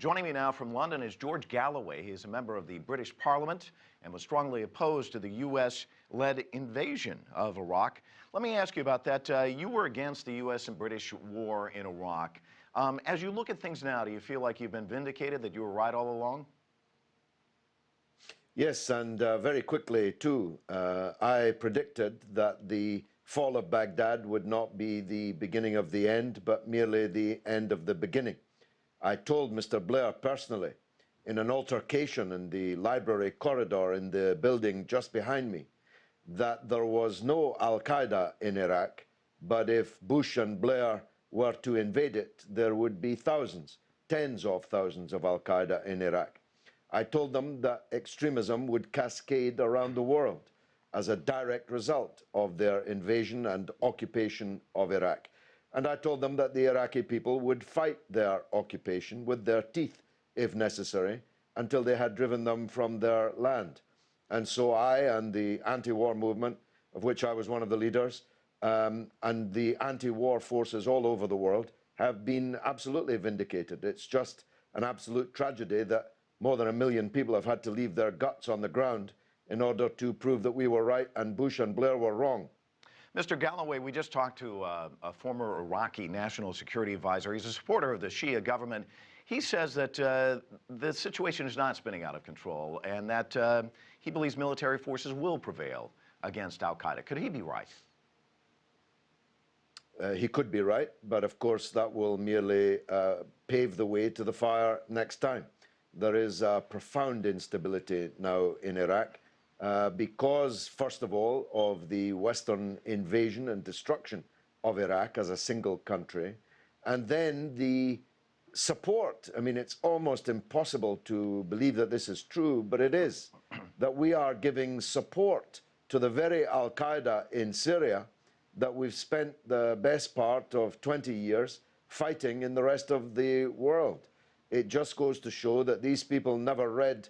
Joining me now from London is George Galloway. He is a member of the British Parliament and was strongly opposed to the U.S.-led invasion of Iraq. Let me ask you about that. You were against the U.S. and British war in Iraq. As you look at things now, do you feel like you've been vindicated, that you were right all along? Yes, and very quickly, too. I predicted that the fall of Baghdad would not be the beginning of the end, but merely the end of the beginning. I told Mr. Blair personally, in an altercation in the library corridor in the building just behind me, that there was no Al-Qaeda in Iraq, but if Bush and Blair were to invade it, there would be thousands, tens of thousands of Al-Qaeda in Iraq. I told them that extremism would cascade around the world as a direct result of their invasion and occupation of Iraq. And I told them that the Iraqi people would fight their occupation with their teeth, if necessary, until they had driven them from their land. And so I and the anti-war movement, of which I was one of the leaders, and the anti-war forces all over the world have been absolutely vindicated. It's just an absolute tragedy that more than 1 million people have had to leave their guts on the ground in order to prove that we were right and Bush and Blair were wrong. Mr. Galloway, we just talked to a former Iraqi national security advisor. He's a supporter of the Shia government. He says that the situation is not spinning out of control and that he believes military forces will prevail against al-Qaeda. Could he be right? He could be right, but of course that will merely pave the way to the fire next time. There is a profound instability now in Iraq. Because, first of all, of the Western invasion and destruction of Iraq as a single country, and then the support. I mean, it's almost impossible to believe that this is true, but it is, that we are giving support to the very Al-Qaeda in Syria that we've spent the best part of 20 years fighting in the rest of the world. It just goes to show that these people never read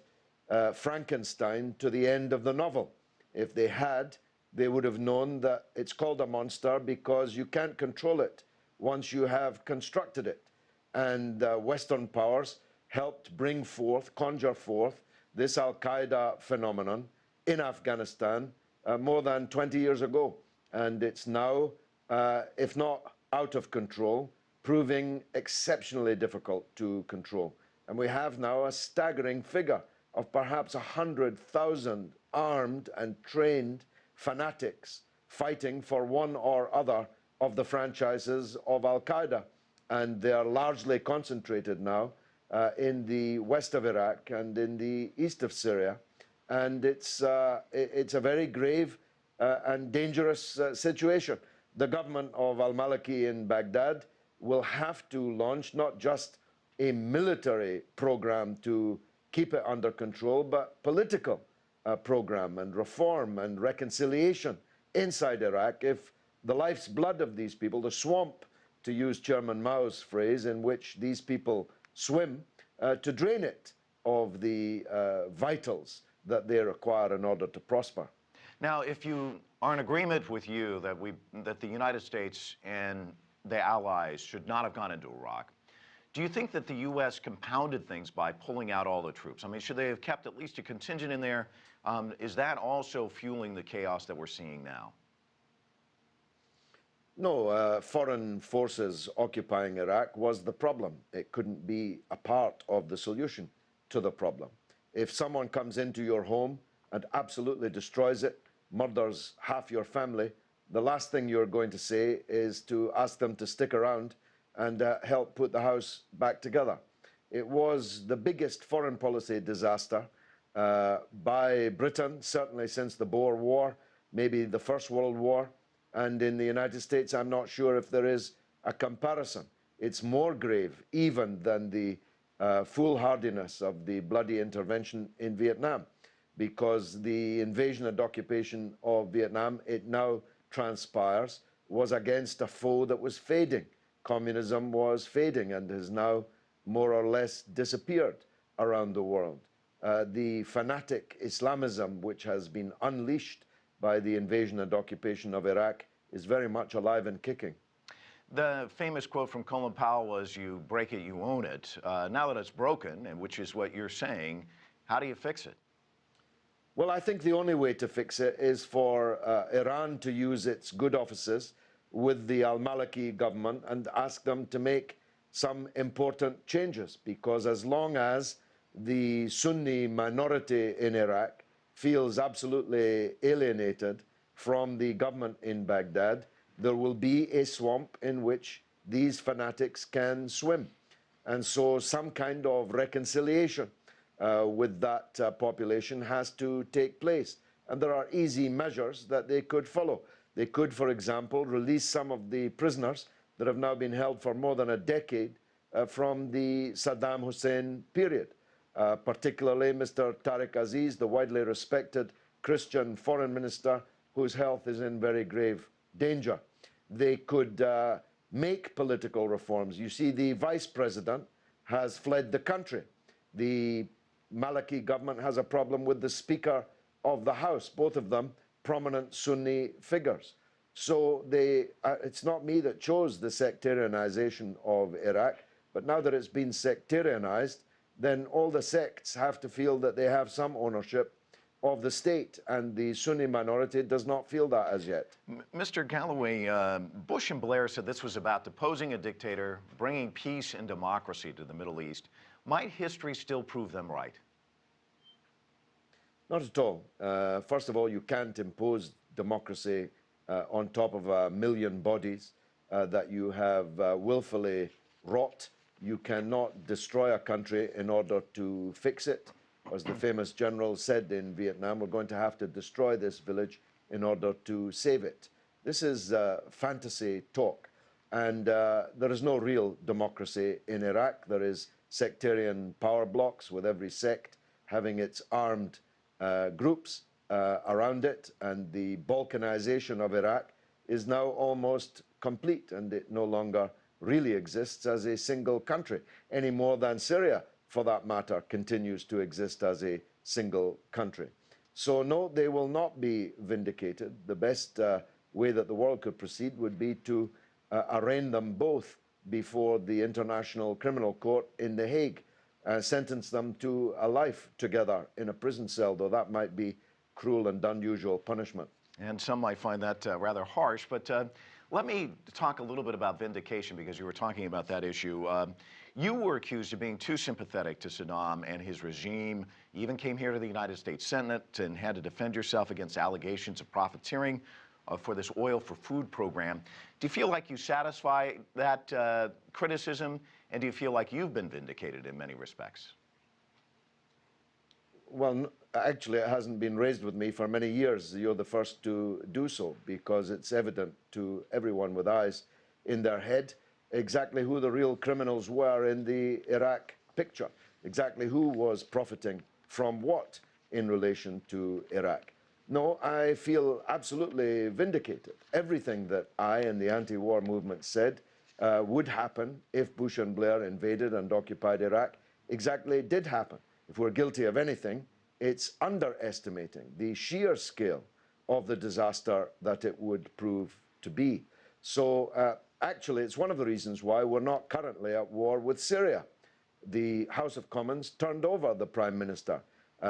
Frankenstein to the end of the novel. If they had, they would have known that it's called a monster because you can't control it once you have constructed it. And Western powers helped bring forth, conjure forth, this Al-Qaeda phenomenon in Afghanistan more than 20 years ago. And it's now, if not out of control, proving exceptionally difficult to control. And we have now a staggering figure of perhaps 100,000 armed and trained fanatics fighting for one or other of the franchises of Al-Qaeda. And they are largely concentrated now in the west of Iraq and in the east of Syria. And it's a very grave and dangerous situation. The government of al-Maliki in Baghdad will have to launch not just a military program to keep it under control, but political program and reform and reconciliation inside Iraq if the life's blood of these people, the swamp, to use Chairman Mao's phrase, in which these people swim, to drain it of the vitals that they require in order to prosper. Now, if you are in agreement with you that the United States and the allies should not have gone into Iraq, do you think that the U.S. compounded things by pulling out all the troops? I mean, should they have kept at least a contingent in there? Is that also fueling the chaos that we're seeing now? No, foreign forces occupying Iraq was the problem. It couldn't be a part of the solution to the problem. If someone comes into your home and absolutely destroys it, murders half your family, the last thing you're going to say is to ask them to stick around and help put the house back together. It was the biggest foreign policy disaster by Britain, certainly since the Boer War, maybe the First World War, and in the United States, I'm not sure if there is a comparison. It's more grave even than the foolhardiness of the bloody intervention in Vietnam, because the invasion and occupation of Vietnam, it now transpires, was against a foe that was fading. Communism was fading and has now more or less disappeared around the world. The fanatic Islamism, which has been unleashed by the invasion and occupation of Iraq, is very much alive and kicking. The famous quote from Colin Powell was, "You break it, you own it." Now that it's broken, and which is what you're saying, how do you fix it? Well, I think the only way to fix it is for Iran to use its good offices with the al-Maliki government and ask them to make some important changes, because as long as the Sunni minority in Iraq feels absolutely alienated from the government in Baghdad, there will be a swamp in which these fanatics can swim. And so some kind of reconciliation with that population has to take place. And there are easy measures that they could follow. They could, for example, release some of the prisoners that have now been held for more than a decade from the Saddam Hussein period, particularly Mr. Tariq Aziz, the widely respected Christian foreign minister whose health is in very grave danger. They could make political reforms. You see, the vice president has fled the country. The Maliki government has a problem with the Speaker of the House, both of them prominent Sunni figures. So it's not me that chose the sectarianization of Iraq, but now that it's been sectarianized, then all the sects have to feel that they have some ownership of the state, and the Sunni minority does not feel that as yet. Mr. Galloway, Bush and Blair said this was about deposing a dictator, bringing peace and democracy to the Middle East. Might history still prove them right? Not at all. First of all, you can't impose democracy on top of 1 million bodies that you have willfully wrought. You cannot destroy a country in order to fix it. As the famous general said in Vietnam, we're going to have to destroy this village in order to save it. This is fantasy talk. And there is no real democracy in Iraq. There is sectarian power blocks, with every sect having its armed groups around it. And the balkanization of Iraq is now almost complete, and it no longer really exists as a single country, any more than Syria, for that matter, continues to exist as a single country. So no, they will not be vindicated. The best way that the world could proceed would be to arraign them both before the International Criminal Court in The Hague, sentence them to a life together in a prison cell, though that might be cruel and unusual punishment. And some might find that rather harsh, but let me talk a little bit about vindication, because you were talking about that issue. You were accused of being too sympathetic to Saddam and his regime. You even came here to the United States Senate and had to defend yourself against allegations of profiteering for this oil for food program. Do you feel like you satisfy that criticism, and do you feel like you've been vindicated in many respects? Well, actually, it hasn't been raised with me for many years. You're the first to do so, because it's evident to everyone with eyes in their head exactly who the real criminals were in the Iraq picture, exactly who was profiting from what in relation to Iraq. No, I feel absolutely vindicated. Everything that I and the anti-war movement said would happen if Bush and Blair invaded and occupied Iraq exactly did happen. If we're guilty of anything, it's underestimating the sheer scale of the disaster that it would prove to be. So actually, it's one of the reasons why we're not currently at war with Syria. The House of Commons turned over the Prime Minister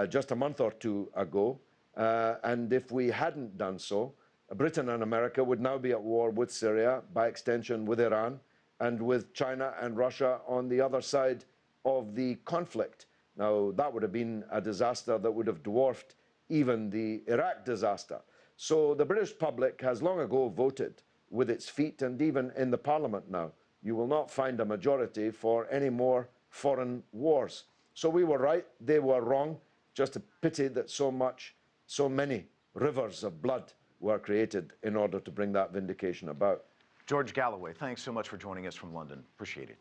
just a month or two ago, and if we hadn't done so, Britain and America would now be at war with Syria, by extension with Iran, and with China and Russia on the other side of the conflict. Now, that would have been a disaster that would have dwarfed even the Iraq disaster. So the British public has long ago voted with its feet, and even in the Parliament now, you will not find a majority for any more foreign wars. So we were right, they were wrong. Just a pity that so many rivers of blood were created in order to bring that vindication about. George Galloway, thanks so much for joining us from London. Appreciate it.